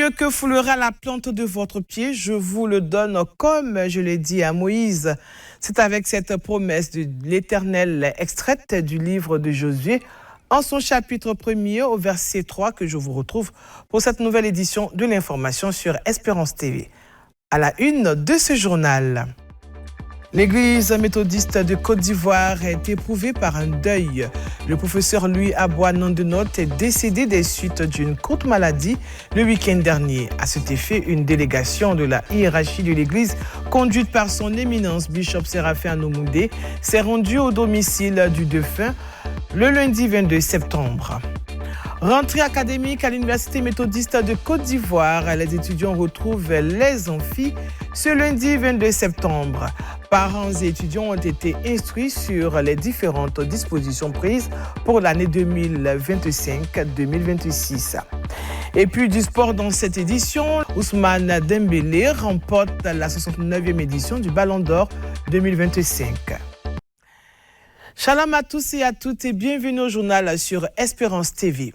lieu que foulera la plante de votre pied, je vous le donne comme je l'ai dit à Moïse. C'est avec cette promesse de l'Éternel extraite du livre de Josué, en son chapitre 1er au verset 3 que je vous retrouve pour cette nouvelle édition de l'information sur Espérance TV. À la une de ce journal. L'Église méthodiste de Côte d'Ivoire est éprouvée par un deuil. Le professeur Louis Aboua Nandenote est décédé des suites d'une courte maladie le week-end dernier. À cet effet, une délégation de la hiérarchie de l'Église, conduite par son éminence Bishop Séraphin Anomoudé, s'est rendue au domicile du défunt le lundi 22 septembre. Rentrée académique à l'Université méthodiste de Côte d'Ivoire, les étudiants retrouvent les amphis ce lundi 22 septembre. Parents et étudiants ont été instruits sur les différentes dispositions prises pour l'année 2025-2026. Et puis du sport dans cette édition, Ousmane Dembélé remporte la 69e édition du Ballon d'Or 2025. Shalom à tous et à toutes et bienvenue au journal sur Espérance TV.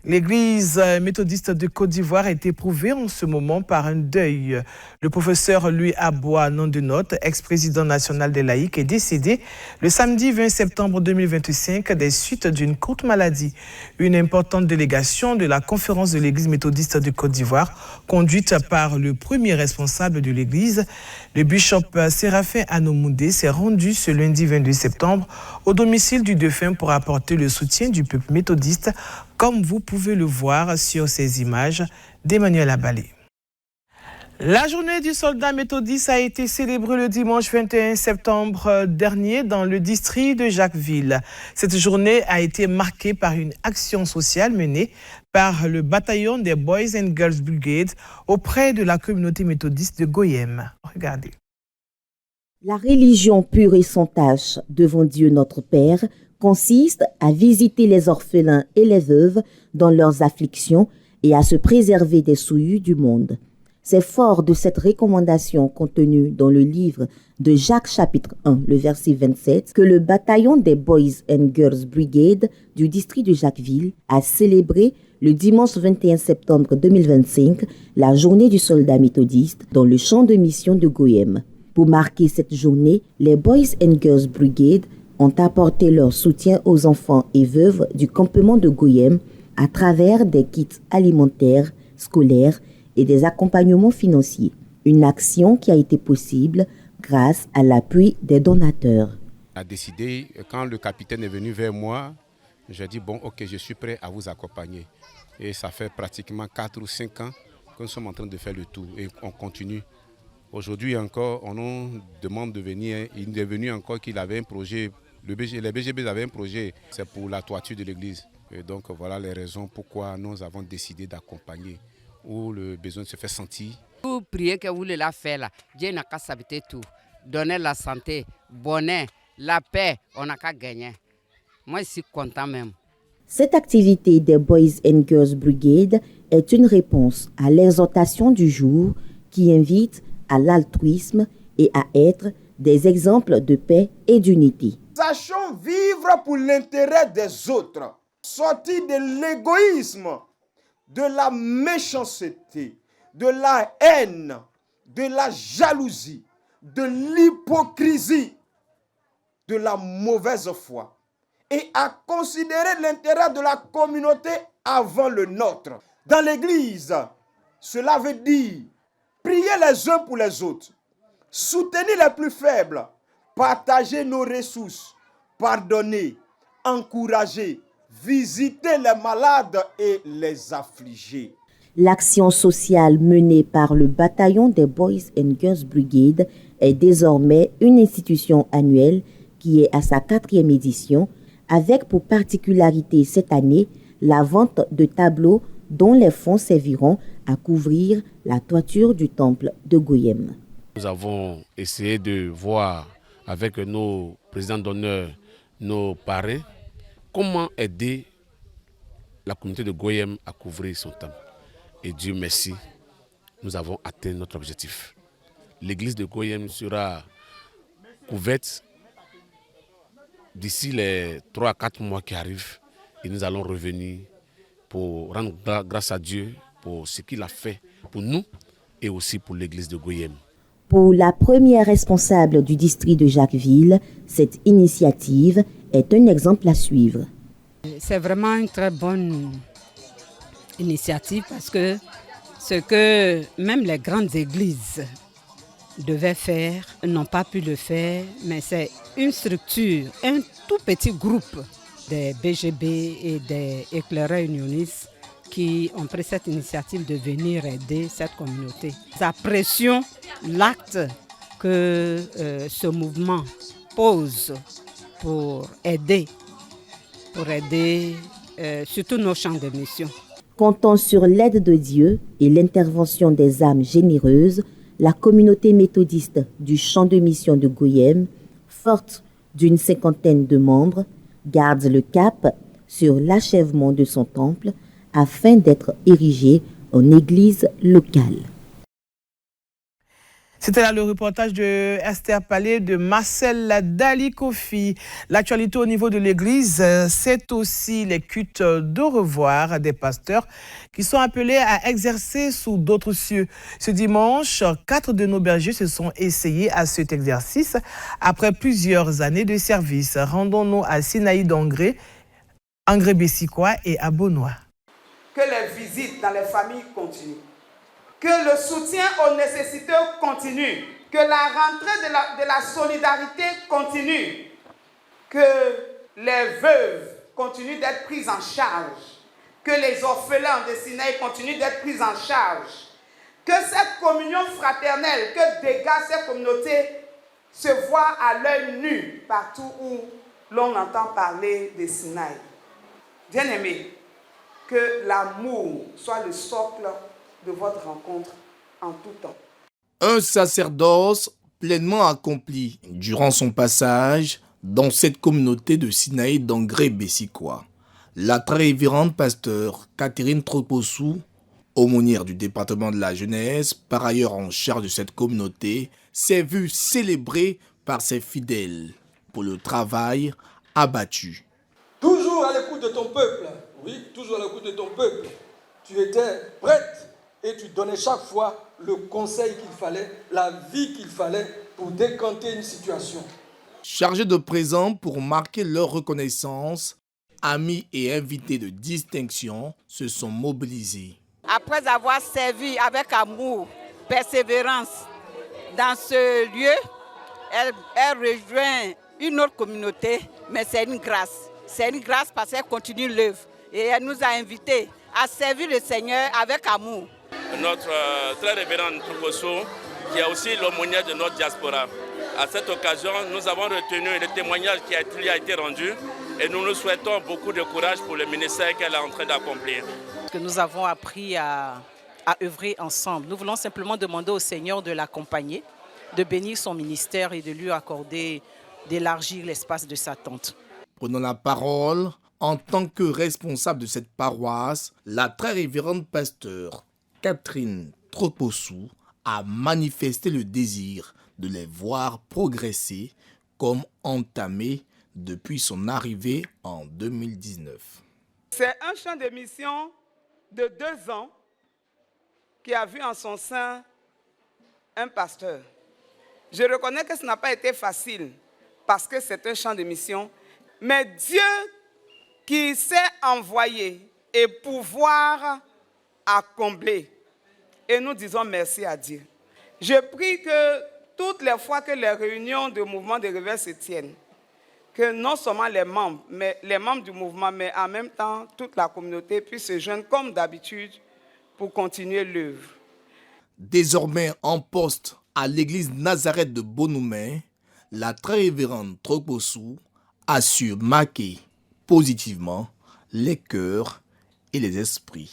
L'Église méthodiste de Côte d'Ivoire est éprouvée en ce moment par un deuil. Le professeur Louis Aboua Nandenote, ex-président national des laïcs, est décédé le samedi 20 septembre 2025 des suites d'une courte maladie. Une importante délégation de la conférence de l'Église méthodiste de Côte d'Ivoire, conduite par le premier responsable de l'Église, le bishop Séraphin Anomoudé, s'est rendue ce lundi 22 septembre au domicile du défunt pour apporter le soutien du peuple méthodiste, comme vous pouvez le voir sur ces images d'Emmanuel Abalé. La journée du soldat méthodiste a été célébrée le dimanche 21 septembre dernier dans le district de Jacquesville. Cette journée a été marquée par une action sociale menée par le bataillon des Boys and Girls Brigade auprès de la communauté méthodiste de Goyem. Regardez. La religion pure et sans tache devant Dieu notre Père consiste à visiter les orphelins et les veuves dans leurs afflictions et à se préserver des souillures du monde. C'est fort de cette recommandation contenue dans le livre de Jacques chapitre 1, le verset 27, que le bataillon des Boys and Girls Brigade du district de Jacquesville a célébré le dimanche 21 septembre 2025 la journée du soldat méthodiste dans le champ de mission de Goyem. Pour marquer cette journée, les Boys and Girls Brigade ont apporté leur soutien aux enfants et veuves du campement de Goyem à travers des kits alimentaires, scolaires et des accompagnements financiers. Une action qui a été possible grâce à l'appui des donateurs. On a décidé, quand le capitaine est venu vers moi, j'ai dit bon ok, je suis prêt à vous accompagner. Et ça fait pratiquement 4 ou 5 ans que nous sommes en train de faire le tour et on continue. Aujourd'hui encore, on nous demande de venir. Il est venu encore qu'il avait un projet. Les BGB avaient un projet, c'est pour la toiture de l'église. Et donc voilà les raisons pourquoi nous avons décidé d'accompagner, où le besoin se fait sentir. Vous priez que vous voulez la faire là, Dieu n'a qu'à s'habiter tout. Donner la santé, bonheur, la paix, on n'a qu'à gagner. Moi je suis content même. Cette activité des Boys and Girls Brigade est une réponse à l'exhortation du jour qui invite à l'altruisme et à être des exemples de paix et d'unité. Sachons vivre pour l'intérêt des autres, sortir de l'égoïsme, de la méchanceté, de la haine, de la jalousie, de l'hypocrisie, de la mauvaise foi, et à considérer l'intérêt de la communauté avant le nôtre. Dans l'Église, cela veut dire prier les uns pour les autres, soutenir les plus faibles, partager nos ressources, pardonner, encourager, visiter les malades et les affligés. L'action sociale menée par le bataillon des Boys and Girls Brigade est désormais une institution annuelle qui est à sa 4e édition, avec pour particularité cette année la vente de tableaux dont les fonds serviront à couvrir la toiture du temple de Goyem. Nous avons essayé de voir avec nos présidents d'honneur, nos parrains, comment aider la communauté de Goyem à couvrir son temple. Et Dieu merci, nous avons atteint notre objectif. L'église de Goyem sera couverte d'ici les 3 à 4 mois qui arrivent et nous allons revenir pour rendre grâce à Dieu pour ce qu'il a fait pour nous et aussi pour l'église de Goyem. Pour la première responsable du district de Jacquesville, cette initiative est un exemple à suivre. C'est vraiment une très bonne initiative parce que ce que même les grandes églises devaient faire n'ont pas pu le faire, mais c'est une structure, un tout petit groupe des BGB et des éclaireurs unionistes qui ont pris cette initiative de venir aider cette communauté. Nous apprécions l'acte que ce mouvement pose pour aider surtout nos champs de mission. Comptant sur l'aide de Dieu et l'intervention des âmes généreuses, la communauté méthodiste du champ de mission de Goyem, forte d'une 50aine de membres, garde le cap sur l'achèvement de son temple afin d'être érigé en église locale. C'était là le reportage de Esther Palais, de Marcel Dalikofi. L'actualité au niveau de l'église, c'est aussi les cultes d'au revoir des pasteurs qui sont appelés à exercer sous d'autres cieux. Ce dimanche, 4 de nos bergers se sont essayés à cet exercice après plusieurs années de service. Rendons-nous à Sinaï d'Angré, Angré-Bessikois et à Beaunois. Que les visites dans les familles continuent. Que le soutien aux nécessiteux continue, que la rentrée de la solidarité continue, que les veuves continuent d'être prises en charge, que les orphelins de Sinaï continuent d'être pris en charge, que cette communion fraternelle, que dégage cette communauté, se voit à l'œil nu partout où l'on entend parler de Sinaï. Bien-aimés, que l'amour soit le socle de votre rencontre en tout temps. Un sacerdoce pleinement accompli durant son passage dans cette communauté de Sinaï d'Angré-Bessikois. La très révérende pasteur Catherine Tropossou, aumônière du département de la jeunesse, par ailleurs en charge de cette communauté, s'est vue célébrée par ses fidèles pour le travail abattu. Toujours à l'écoute de ton peuple, oui, toujours à l'écoute de ton peuple. Tu étais prête et tu donnais chaque fois le conseil qu'il fallait, la vie qu'il fallait pour décanter une situation. Chargés de présents pour marquer leur reconnaissance, amis et invités de distinction se sont mobilisés. Après avoir servi avec amour, persévérance dans ce lieu, elle rejoint une autre communauté, mais c'est une grâce. C'est une grâce parce qu'elle continue l'œuvre et elle nous a invités à servir le Seigneur avec amour. Notre très révérend Tropossou, qui est aussi l'aumônière de notre diaspora. À cette occasion, nous avons retenu le témoignage qui lui a été rendu et nous nous souhaitons beaucoup de courage pour le ministère qu'elle est en train d'accomplir. Que nous avons appris à œuvrer ensemble. Nous voulons simplement demander au Seigneur de l'accompagner, de bénir son ministère et de lui accorder, d'élargir l'espace de sa tente. Prenant la parole, en tant que responsable de cette paroisse, la très révérende pasteur Catherine Tropossou a manifesté le désir de les voir progresser comme entamé depuis son arrivée en 2019. C'est un champ de mission de 2 ans qui a vu en son sein un pasteur. Je reconnais que ce n'a pas été facile parce que c'est un champ de mission, mais Dieu qui s'est envoyé et pouvoir à combler. Et nous disons merci à Dieu. Je prie que toutes les fois que les réunions de mouvement de réveil se tiennent, que non seulement les membres du mouvement, mais en même temps toute la communauté puisse se joindre comme d'habitude pour continuer l'œuvre. Désormais en poste à l'église Nazareth de Bonoumen, la très révérende Tropossou a su marquer positivement les cœurs et les esprits.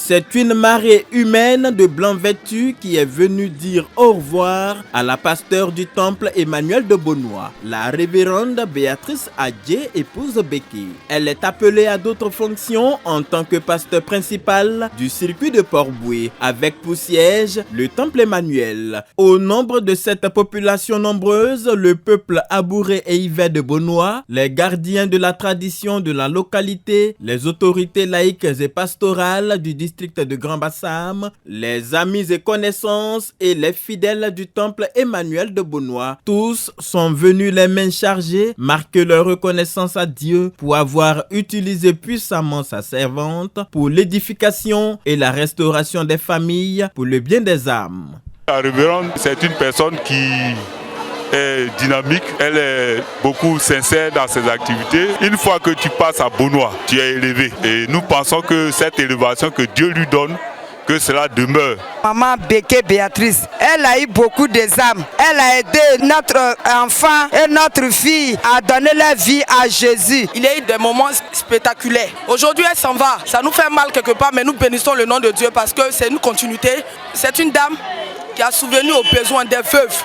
C'est une marée humaine de blancs vêtus qui est venue dire au revoir à la pasteure du temple Emmanuel de Beaunois, la révérende Béatrice Adjé, épouse Béké. Elle est appelée à d'autres fonctions en tant que pasteur principal du circuit de Port-Boué, avec pour siège le temple Emmanuel. Au nombre de cette population nombreuse, le peuple abouré et hiver de Beaunois, les gardiens de la tradition de la localité, les autorités laïques et pastorales du district de Grand Bassam, les amis et connaissances et les fidèles du temple Emmanuel de Beaunois, tous sont venus les mains chargées, marquer leur reconnaissance à Dieu pour avoir utilisé puissamment sa servante pour l'édification et la restauration des familles pour le bien des âmes. La révérende, c'est une personne qui est dynamique, elle est beaucoup sincère dans ses activités. Une fois que tu passes à Beaunois, tu es élevé. Et nous pensons que cette élévation que Dieu lui donne, que cela demeure. Maman Béké Béatrice, elle a eu beaucoup d'examens. Elle a aidé notre enfant et notre fille à donner leur vie à Jésus. Il y a eu des moments spectaculaires. Aujourd'hui, elle s'en va. Ça nous fait mal quelque part, mais nous bénissons le nom de Dieu parce que c'est une continuité. C'est une dame qui a souvenu aux besoins des veuves,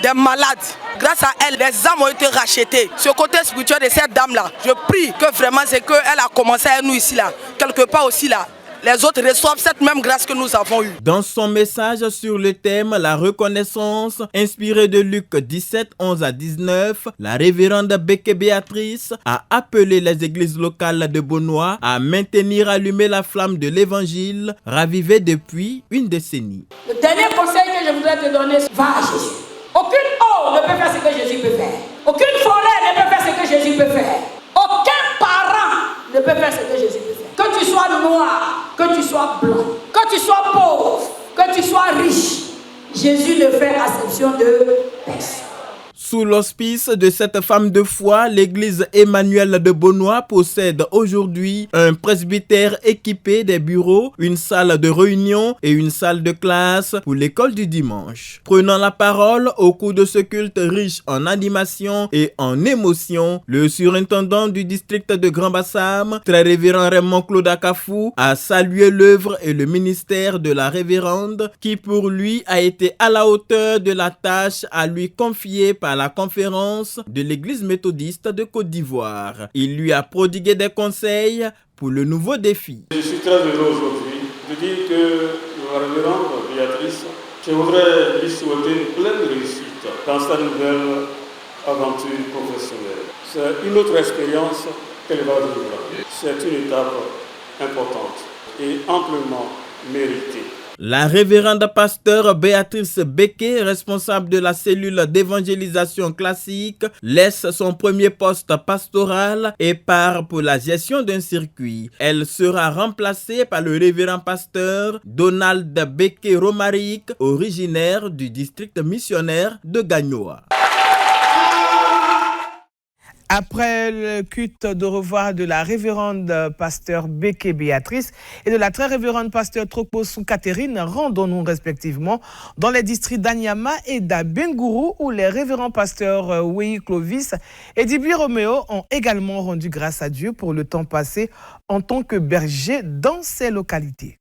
des malades. Grâce à elle, les âmes ont été rachetées. Ce côté spirituel de cette dame-là, je prie que vraiment c'est qu'elle a commencé à nous ici, là. Quelque part aussi là. Les autres reçoivent cette même grâce que nous avons eue. Dans son message sur le thème la reconnaissance, inspiré de Luc 17, 11 à 19, la révérende Béké Béatrice a appelé les églises locales de Beaunois à maintenir allumée la flamme de l'évangile, ravivée depuis une décennie. Le dernier conseil que je voudrais te donner, va à Jésus. Aucune eau ne peut faire ce que Jésus peut faire. Aucune forêt ne peut faire ce que Jésus peut faire. Aucun parent ne peut faire ce que Jésus peut faire. Que tu sois noir, que tu sois blanc, que tu sois pauvre, que tu sois riche, Jésus ne fait acception de personne. Sous l'auspice de cette femme de foi, l'église Emmanuel de Beaunois possède aujourd'hui un presbytère équipé des bureaux, une salle de réunion et une salle de classe pour l'école du dimanche. Prenant la parole au cours de ce culte riche en animation et en émotion, le surintendant du district de Grand Bassam, très révérend Raymond Claude Akafou, a salué l'œuvre et le ministère de la révérende qui pour lui a été à la hauteur de la tâche à lui confiée par la conférence de l'église méthodiste de Côte d'Ivoire. Il lui a prodigué des conseils pour le nouveau défi. Je suis très heureux aujourd'hui de dire que la révérende Béatrice, je voudrais lui souhaiter une pleine réussite dans sa nouvelle aventure professionnelle. C'est une autre expérience qu'elle va vivre. C'est une étape importante et amplement méritée. La révérende pasteur Béatrice Béké, responsable de la cellule d'évangélisation classique, laisse son premier poste pastoral et part pour la gestion d'un circuit. Elle sera remplacée par le révérend pasteur Donald Béké Romaric, originaire du district missionnaire de Gagnoa. Après le culte de revoir de la révérende pasteur Béké Béatrice et de la très révérende pasteur Troposou Catherine, rendons-nous respectivement dans les districts d'Anyama et d'Abengourou où les révérends pasteurs Wei Clovis et Dibi Roméo ont également rendu grâce à Dieu pour le temps passé en tant que berger dans ces localités.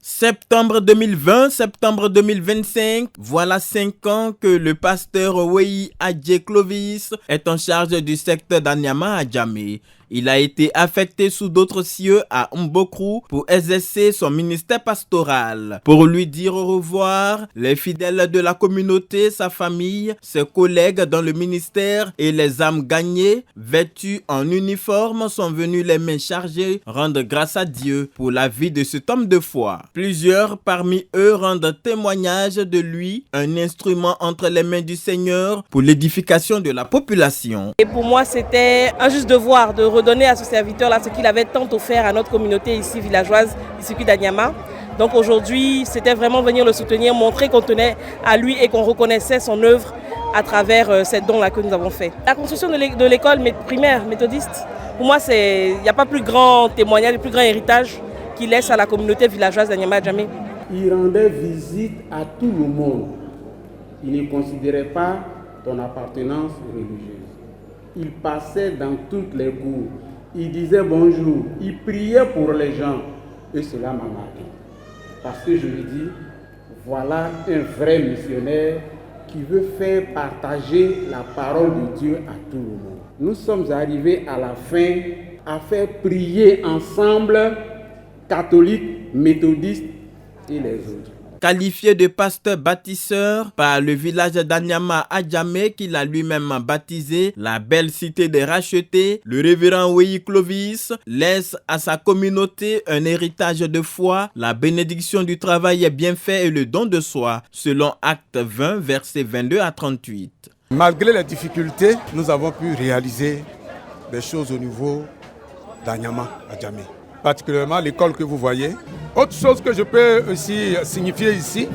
Septembre 2020, septembre 2025, voilà 5 ans que le pasteur Wei Adjé Clovis est en charge du secteur d'Anyama à Djamé. Il a été affecté sous d'autres cieux à Mbokru pour exercer son ministère pastoral. Pour lui dire au revoir, les fidèles de la communauté, sa famille, ses collègues dans le ministère et les âmes gagnées, vêtues en uniforme, sont venus les mains chargées rendre grâce à Dieu pour la vie de cet homme de foi. Plusieurs parmi eux rendent témoignage de lui, un instrument entre les mains du Seigneur pour l'édification de la population. Et pour moi, c'était un juste devoir de redonner à ce serviteur-là ce qu'il avait tant offert à notre communauté ici villageoise du circuit d'Anyama. Donc aujourd'hui, c'était vraiment venir le soutenir, montrer qu'on tenait à lui et qu'on reconnaissait son œuvre à travers cette don-là que nous avons fait. La construction de l'école primaire méthodiste, pour moi, il n'y a pas plus grand témoignage, plus grand héritage qu'il laisse à la communauté villageoise d'Anyama Djamé. Il rendait visite à tout le monde. Il ne considérait pas ton appartenance religieuse. Il passait dans toutes les cours. Il disait bonjour. Il priait pour les gens. Et cela m'a marqué. Parce que je me dis, voilà un vrai missionnaire qui veut faire partager la parole de Dieu à tout le monde. Nous sommes arrivés à la fin à faire prier ensemble catholiques, méthodistes et les autres. Qualifié de pasteur bâtisseur par le village d'Anyama Adjamé qu'il a lui-même baptisé la belle cité des rachetés, le révérend Wei Clovis laisse à sa communauté un héritage de foi, la bénédiction du travail bien fait et le don de soi, selon Acte 20, versets 22 à 38. Malgré les difficultés, nous avons pu réaliser des choses au niveau d'Anyama Adjamé. Particulièrement l'école que vous voyez. Autre chose que je peux aussi signifier ici,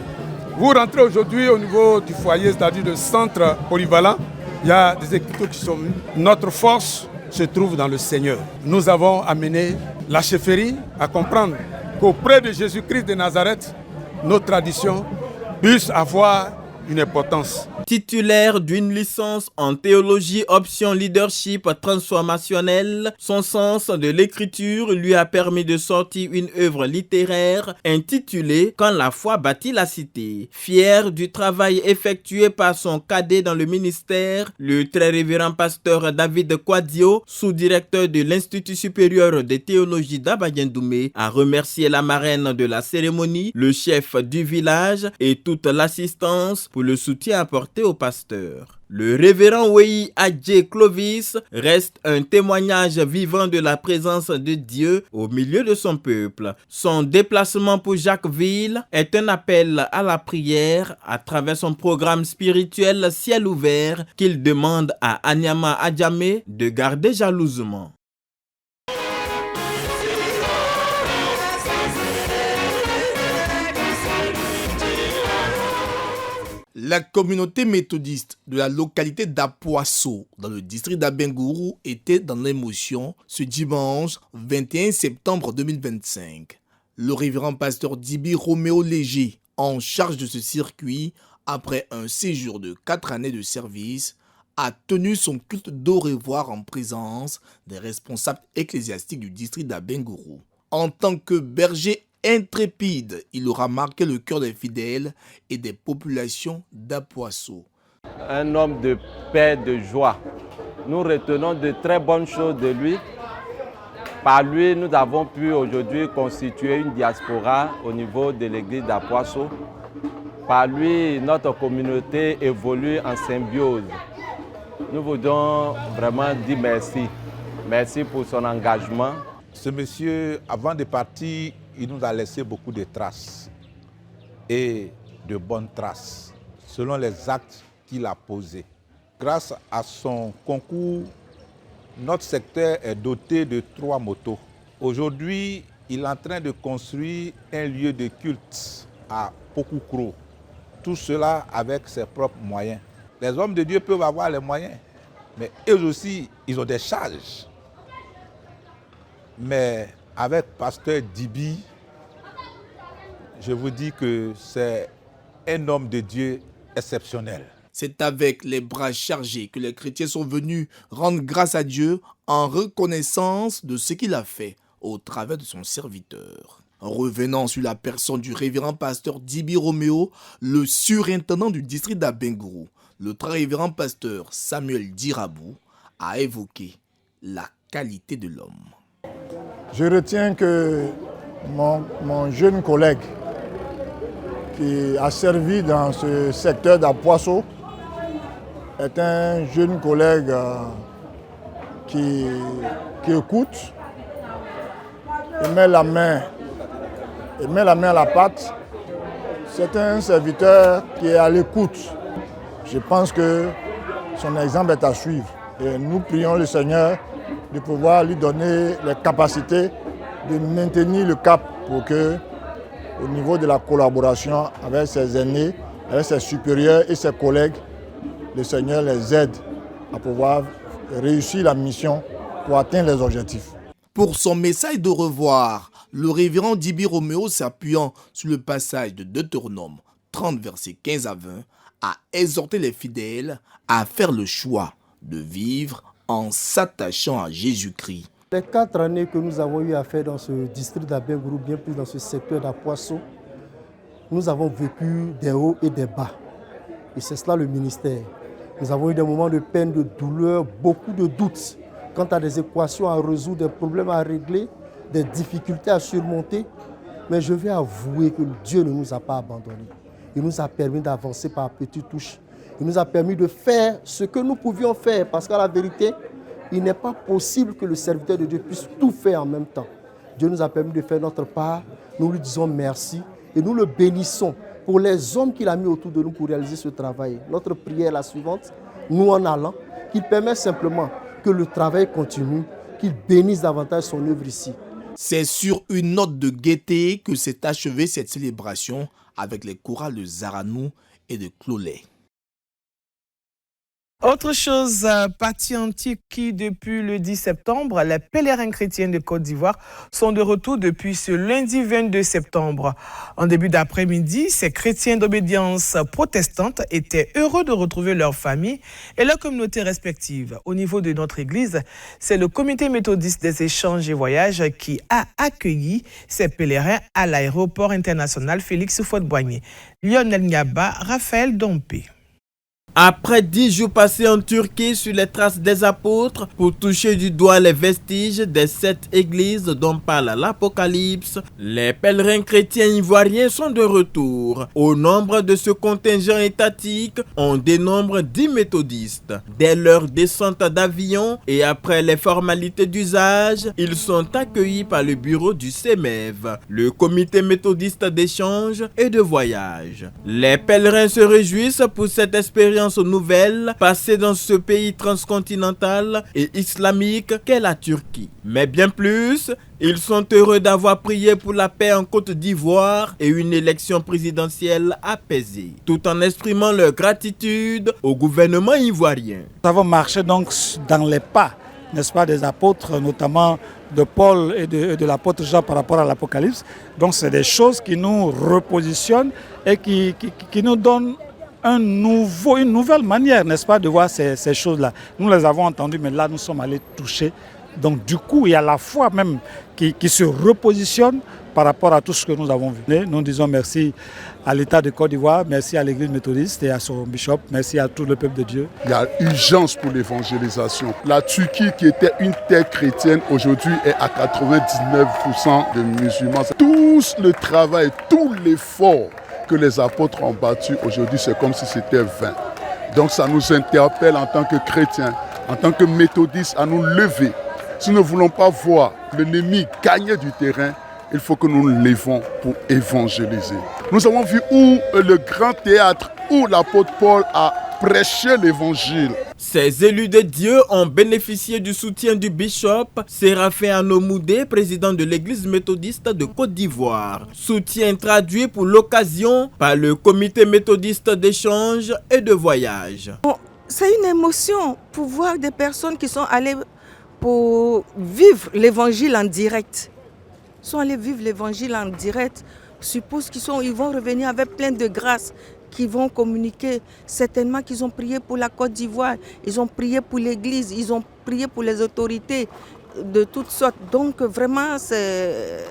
vous rentrez aujourd'hui au niveau du foyer, c'est-à-dire le centre polyvalent. Il y a des écriteaux qui sont... Notre force se trouve dans le Seigneur. Nous avons amené la chefferie à comprendre qu'auprès de Jésus-Christ de Nazareth, nos traditions puissent avoir une importance. Titulaire d'une licence en théologie option leadership transformationnel, son sens de l'écriture lui a permis de sortir une œuvre littéraire intitulée « Quand la foi bâtit la cité ». Fier du travail effectué par son cadet dans le ministère, le très révérend pasteur David Kwadio, sous-directeur de l'Institut supérieur de théologie d'Abadjendoumé, a remercié la marraine de la cérémonie, le chef du village et toute l'assistance pour le soutien apporté au pasteur. Le révérend Wei Adje Clovis reste un témoignage vivant de la présence de Dieu au milieu de son peuple. Son déplacement pour Jacquesville est un appel à la prière à travers son programme spirituel Ciel ouvert qu'il demande à Anyama Adjamé de garder jalousement. La communauté méthodiste de la localité d'Apoasso, dans le district d'Abengourou, était dans l'émotion ce dimanche 21 septembre 2025. Le révérend pasteur Dibi Roméo Léger, en charge de ce circuit, après un séjour de 4 années de service, a tenu son culte d'au revoir en présence des responsables ecclésiastiques du district d'Abengourou. En tant que berger intrépide, il aura marqué le cœur des fidèles et des populations d'Apoasso. Un homme de paix, de joie. Nous retenons de très bonnes choses de lui. Par lui, nous avons pu aujourd'hui constituer une diaspora au niveau de l'église d'Apoasso. Par lui, notre communauté évolue en symbiose. Nous voudrions vraiment dire merci. Merci pour son engagement. Ce monsieur, avant de partir, il nous a laissé beaucoup de traces et de bonnes traces selon les actes qu'il a posés. Grâce à son concours, notre secteur est doté de 3 motos. Aujourd'hui, il est en train de construire un lieu de culte à Pokukro. Tout cela avec ses propres moyens. Les hommes de Dieu peuvent avoir les moyens, mais eux aussi, ils ont des charges. Mais avec pasteur Dibi, je vous dis que c'est un homme de Dieu exceptionnel. C'est avec les bras chargés que les chrétiens sont venus rendre grâce à Dieu en reconnaissance de ce qu'il a fait au travers de son serviteur. En revenant sur la personne du révérend pasteur Dibi Roméo, le surintendant du district d'Abengourou, le très révérend pasteur Samuel Dirabou a évoqué la qualité de l'homme. Je retiens que mon jeune collègue qui a servi dans ce secteur d'Apoasso est un jeune collègue qui écoute, il met la main à la pâte. C'est un serviteur qui est à l'écoute. Je pense que son exemple est à suivre. Et nous prions le Seigneur de pouvoir lui donner les capacités de maintenir le cap pour que, au niveau de la collaboration avec ses aînés, avec ses supérieurs et ses collègues, le Seigneur les aide à pouvoir réussir la mission pour atteindre les objectifs. Pour son message de revoir, le révérend Dibi Roméo, s'appuyant sur le passage de Deutéronome 30, versets 15 à 20, a exhorté les fidèles à faire le choix de vivre en s'attachant à Jésus-Christ Les 4 années que nous avons eu à faire dans ce district d'Abengourou, bien plus dans ce secteur d'Apoisson, nous avons vécu des hauts et des bas. Et c'est cela le ministère. Nous avons eu des moments de peine, de douleur, beaucoup de doutes quant à des équations à résoudre, des problèmes à régler, des difficultés à surmonter. Mais je vais avouer que Dieu ne nous a pas abandonnés. Il nous a permis d'avancer par petites touches. Il nous a permis de faire ce que nous pouvions faire. Parce qu'à la vérité, il n'est pas possible que le serviteur de Dieu puisse tout faire en même temps. Dieu nous a permis de faire notre part. Nous lui disons merci et nous le bénissons pour les hommes qu'il a mis autour de nous pour réaliser ce travail. Notre prière est la suivante. Nous en allant, qu'il permette simplement que le travail continue, qu'il bénisse davantage son œuvre ici. C'est sur une note de gaieté que s'est achevée cette célébration avec les chorales de Zaranou et de Clolet. Autre chose, partie antique qui, depuis le 10 septembre, les pèlerins chrétiens de Côte d'Ivoire sont de retour depuis ce lundi 22 septembre. En début d'après-midi, ces chrétiens d'obédience protestante étaient heureux de retrouver leur famille et leur communauté respective. Au niveau de notre église, c'est le comité méthodiste des échanges et voyages qui a accueilli ces pèlerins à l'aéroport international Félix Houphouët-Boigny. Lionel Niaba, Raphaël Dompé. Après 10 jours passés en Turquie sur les traces des apôtres pour toucher du doigt les vestiges des 7 églises dont parle l'Apocalypse, les pèlerins chrétiens ivoiriens sont de retour. Au nombre de ce contingent étatique, on dénombre 10 méthodistes. Dès leur descente d'avion et après les formalités d'usage, ils sont accueillis par le bureau du CEMEV, le comité méthodiste d'échange et de voyage. Les pèlerins se réjouissent pour cette expérience nouvelle passée dans ce pays transcontinental et islamique qu'est la Turquie. Mais bien plus, ils sont heureux d'avoir prié pour la paix en Côte d'Ivoire et une élection présidentielle apaisée, tout en exprimant leur gratitude au gouvernement ivoirien. Nous avons marché donc dans les pas, n'est-ce pas, des apôtres, notamment de Paul et de l'apôtre Jean par rapport à l'Apocalypse. Donc c'est des choses qui nous repositionnent et qui nous donnent une nouvelle manière, n'est-ce pas, de voir ces choses-là. Nous les avons entendues, mais là, nous sommes allés toucher. Donc, du coup, il y a la foi même qui se repositionne par rapport à tout ce que nous avons vu. Nous disons merci à l'État de Côte d'Ivoire, merci à l'Église méthodiste et à son bishop, merci à tout le peuple de Dieu. Il y a urgence pour l'évangélisation. La Turquie, qui était une terre chrétienne, aujourd'hui est à 99% de musulmans. Tout le travail, tout l'effort que les apôtres ont battu aujourd'hui, c'est comme si c'était vain. Donc ça nous interpelle en tant que chrétiens, en tant que méthodistes, à nous lever. Si nous ne voulons pas voir l'ennemi gagner du terrain, il faut que nous nous levons pour évangéliser. Nous avons vu où le grand théâtre, où l'apôtre Paul a prêché l'évangile. Ces élus de Dieu ont bénéficié du soutien du bishop Séraphin Anomoudé, président de l'église méthodiste de Côte d'Ivoire. Soutien traduit pour l'occasion par le comité méthodiste d'échange et de voyage. C'est une émotion pour voir des personnes qui sont allées pour vivre l'évangile en direct. Ils sont allés vivre l'évangile en direct. Je suppose qu'ils vont revenir avec plein de grâce, qui vont communiquer. Certainement qu'ils ont prié pour la Côte d'Ivoire, ils ont prié pour l'église, ils ont prié pour les autorités de toutes sortes. Donc vraiment, c'est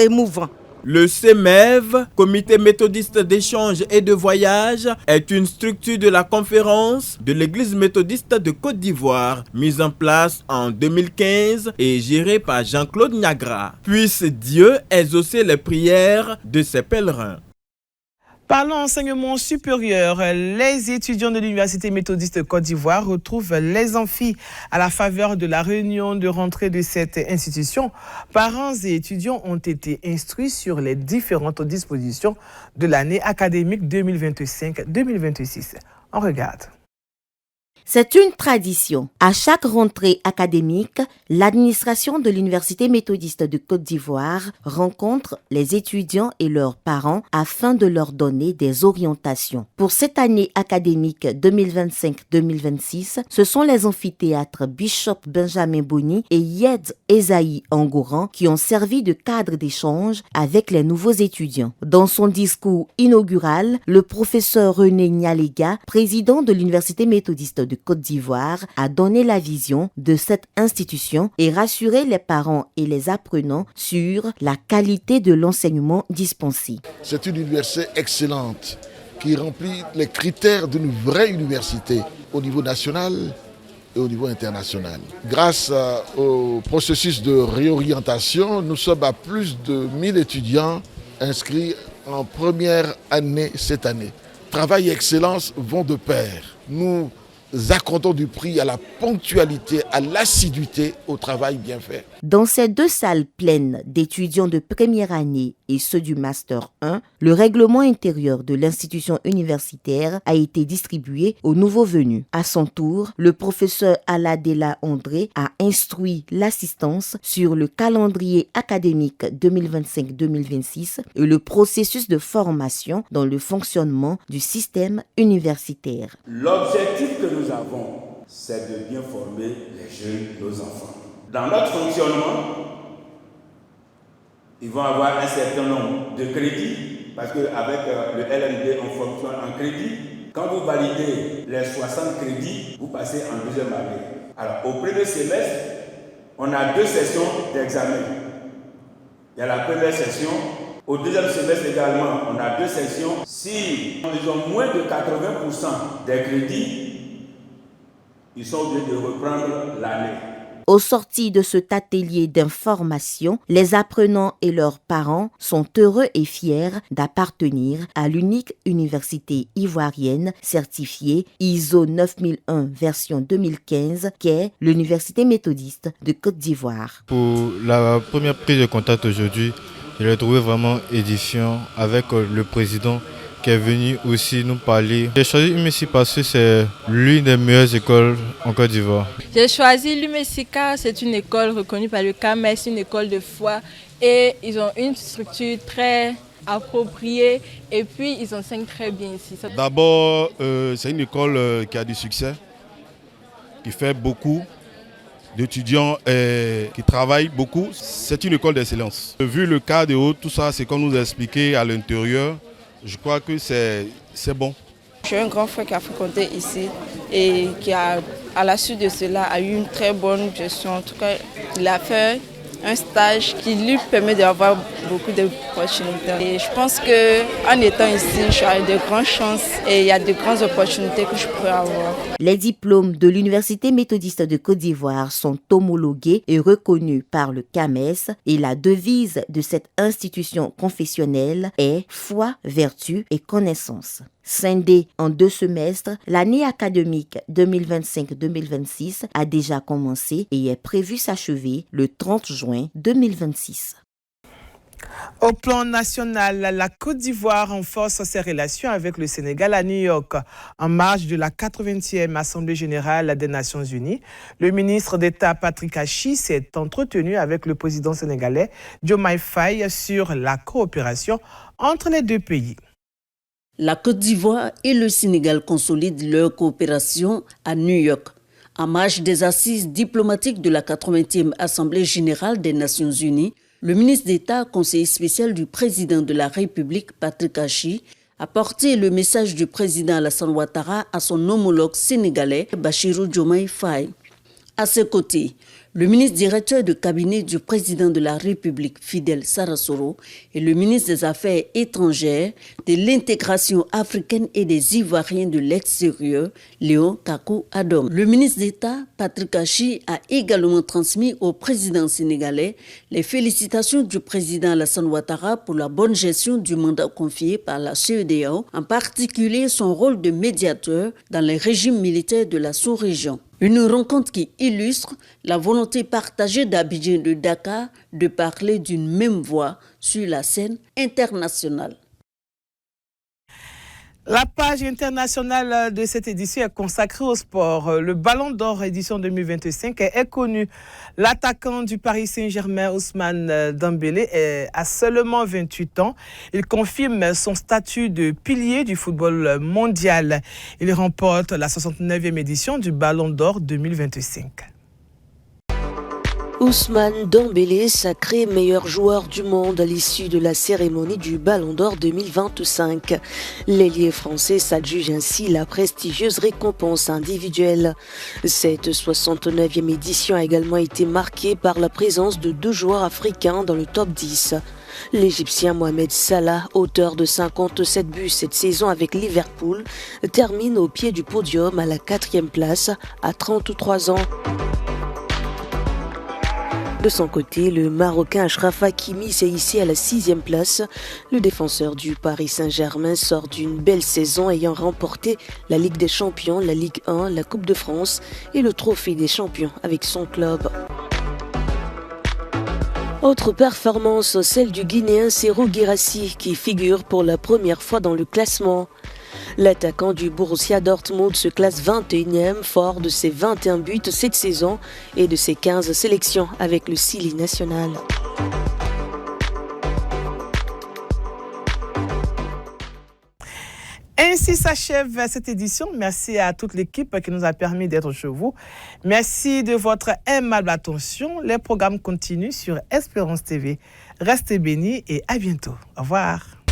émouvant. Le CEMEV, Comité méthodiste d'échange et de voyage, est une structure de la conférence de l'Église méthodiste de Côte d'Ivoire, mise en place en 2015 et gérée par Jean-Claude Niagra. Puisse Dieu exaucer les prières de ses pèlerins. Parlons enseignement supérieur. Les étudiants de l'Université méthodiste de Côte d'Ivoire retrouvent les amphis à la faveur de la réunion de rentrée de cette institution. Parents et étudiants ont été instruits sur les différentes dispositions de l'année académique 2025-2026. On regarde. C'est une tradition. À chaque rentrée académique, l'administration de l'Université méthodiste de Côte d'Ivoire rencontre les étudiants et leurs parents afin de leur donner des orientations. Pour cette année académique 2025-2026, ce sont les amphithéâtres Bishop Benjamin Boni et Yed Esaïe Angouran qui ont servi de cadre d'échange avec les nouveaux étudiants. Dans son discours inaugural, le professeur René Nyalega, président de l'Université méthodiste de de Côte d'Ivoire a donné la vision de cette institution et rassuré les parents et les apprenants sur la qualité de l'enseignement dispensé. C'est une université excellente qui remplit les critères d'une vraie université au niveau national et au niveau international. Grâce au processus de réorientation, nous sommes à plus de 1000 étudiants inscrits en première année cette année. Travail et excellence vont de pair. Nous accordons du prix à la ponctualité, à l'assiduité, au travail bien fait. Dans ces 2 salles pleines d'étudiants de première année et ceux du Master 1, le règlement intérieur de l'institution universitaire a été distribué aux nouveaux venus. À son tour, le professeur Aladela André a instruit l'assistance sur le calendrier académique 2025-2026 et le processus de formation dans le fonctionnement du système universitaire. L'objectif que nous avons, c'est de bien former les jeunes, nos enfants. Dans notre fonctionnement, ils vont avoir un certain nombre de crédits, parce qu'avec le LMD, on fonctionne en crédit. Quand vous validez les 60 crédits, vous passez en deuxième année. Alors, au premier semestre, on a 2 sessions d'examen. Il y a la première session. Au deuxième semestre également, on a 2 sessions. Si ils ont moins de 80% des crédits, ils sont obligés de reprendre l'année. Au sorti de cet atelier d'information, les apprenants et leurs parents sont heureux et fiers d'appartenir à l'unique université ivoirienne certifiée ISO 9001 version 2015 qu'est l'Université méthodiste de Côte d'Ivoire. Pour la première prise de contact aujourd'hui, je l'ai trouvé vraiment édifiant avec le président qui est venu aussi nous parler. J'ai choisi l'UMESI parce que c'est l'une des meilleures écoles en Côte d'Ivoire. J'ai choisi l'UMESI car c'est une école reconnue par le CAMES, une école de foi et ils ont une structure très appropriée et puis ils enseignent très bien ici. D'abord, c'est une école qui a du succès, qui fait beaucoup d'étudiants qui travaillent beaucoup. C'est une école d'excellence. Vu le cas de haut, tout ça, c'est qu'on nous a expliqué à l'intérieur. Je crois que c'est bon. J'ai un grand frère qui a fréquenté ici et qui à la suite de cela a eu une très bonne gestion. En tout cas, il a fait un stage qui lui permet d'avoir beaucoup d'opportunités. Et je pense qu'en étant ici, j'ai de grandes chances et il y a de grandes opportunités que je pourrais avoir. Les diplômes de l'Université méthodiste de Côte d'Ivoire sont homologués et reconnus par le CAMES et la devise de cette institution confessionnelle est « foi, vertu et connaissance ». Scindée en 2 semestres, l'année académique 2025-2026 a déjà commencé et est prévue s'achever le 30 juin 2026. Au plan national, la Côte d'Ivoire renforce ses relations avec le Sénégal à New York. En marge de la 80e Assemblée générale des Nations unies, le ministre d'État Patrick Achi s'est entretenu avec le président sénégalais Diomaye Faye sur la coopération entre les 2 pays. La Côte d'Ivoire et le Sénégal consolident leur coopération à New York. En marge des assises diplomatiques de la 80e Assemblée générale des Nations unies, le ministre d'État, conseiller spécial du président de la République, Patrick Achi, a porté le message du président Alassane Ouattara à son homologue sénégalais, Bassirou Diomaye Faye. À ses côtés, le ministre directeur de cabinet du président de la République, Fidel Sarasoro, et le ministre des Affaires étrangères, de l'intégration africaine et des Ivoiriens de l'extérieur, Léon Kakou Adom. Le ministre d'État, Patrick Achi, a également transmis au président sénégalais les félicitations du président Alassane Ouattara pour la bonne gestion du mandat confié par la CEDEAO, en particulier son rôle de médiateur dans les régimes militaires de la sous-région. Une rencontre qui illustre la volonté partagée d'Abidjan et de Dakar de parler d'une même voix sur la scène internationale. La page internationale de cette édition est consacrée au sport. Le Ballon d'Or édition 2025 est connu. L'attaquant du Paris Saint-Germain, Ousmane Dembélé, a seulement 28 ans. Il confirme son statut de pilier du football mondial. Il remporte la 69e édition du Ballon d'Or 2025. Ousmane Dembélé, sacré meilleur joueur du monde à l'issue de la cérémonie du Ballon d'Or 2025. L'ailier français s'adjuge ainsi la prestigieuse récompense individuelle. Cette 69e édition a également été marquée par la présence de 2 joueurs africains dans le top 10. L'Égyptien Mohamed Salah, auteur de 57 buts cette saison avec Liverpool, termine au pied du podium à la 4e place à 33 ans. De son côté, le Marocain Achraf Hakimi s'est hissé à la 6e place. Le défenseur du Paris Saint-Germain sort d'une belle saison ayant remporté la Ligue des Champions, la Ligue 1, la Coupe de France et le Trophée des Champions avec son club. Autre performance, celle du Guinéen Serhou Guirassy qui figure pour la première fois dans le classement. L'attaquant du Borussia Dortmund se classe 21e, fort de ses 21 buts cette saison et de ses 15 sélections avec le Sili national. Ainsi s'achève cette édition. Merci à toute l'équipe qui nous a permis d'être chez vous. Merci de votre aimable attention. Les programmes continuent sur Espérance TV. Restez bénis et à bientôt. Au revoir.